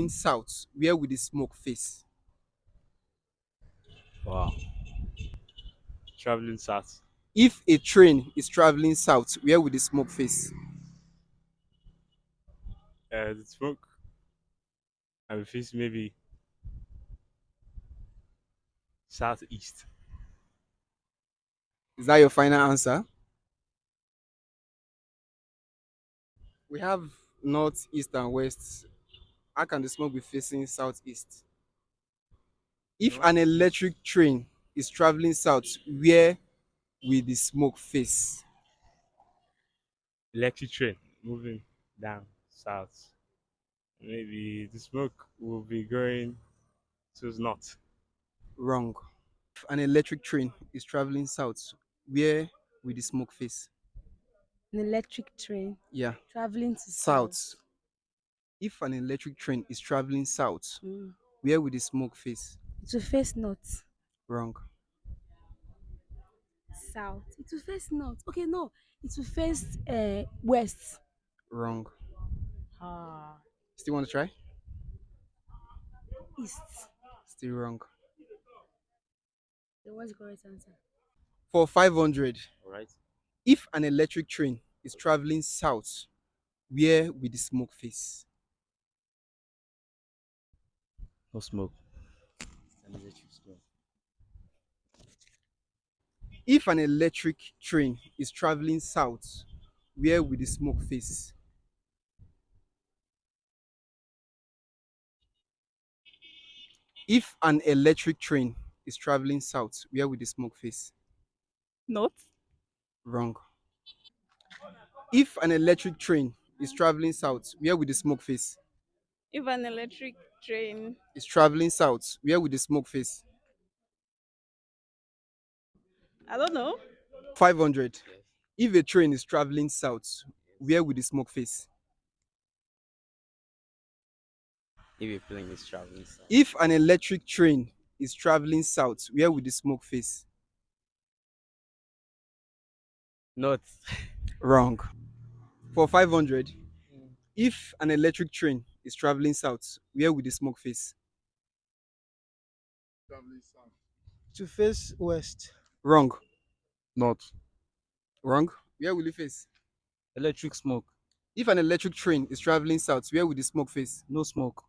In south, where will the smoke face? Wow. Traveling south. If a train is traveling south, where will the smoke face? The smoke. I will face maybe southeast. Is that your final answer? We have north, east, and west. How can the smoke be facing southeast? If an Northeast. electric train is traveling south, where will the smoke face? Electric train moving down south. Maybe the smoke will be going to north. Wrong. If an electric train is traveling south, where will the smoke face? An electric train Yeah, traveling to south. south. If an electric train is traveling south, Mm. where will the smoke face? It will face north. Wrong. South. It will face north. Okay, no. It will face west. Wrong. Ah. Still want to try? East. Still wrong. Then what's the correct answer? For 500, All right. if an electric train is traveling south, where will the smoke face? No smoke. An electric smoke. If an electric train is traveling south, where will the smoke face? If an electric train is traveling south, where will the smoke face? North. Wrong. If an electric train is traveling south, where will the smoke face? If an electric train. Is traveling south, where will the smoke face? I don't know. 500. Yes. If a train is traveling south, where will the smoke face? If a plane is traveling south. If an electric train is traveling south, where will the smoke face? North. Wrong. For 500, if an electric train is traveling south, where will the smoke face? To face west. Wrong. North. Wrong. Where will it face? Electric smoke. If an electric train is traveling south, where will the smoke face? No smoke.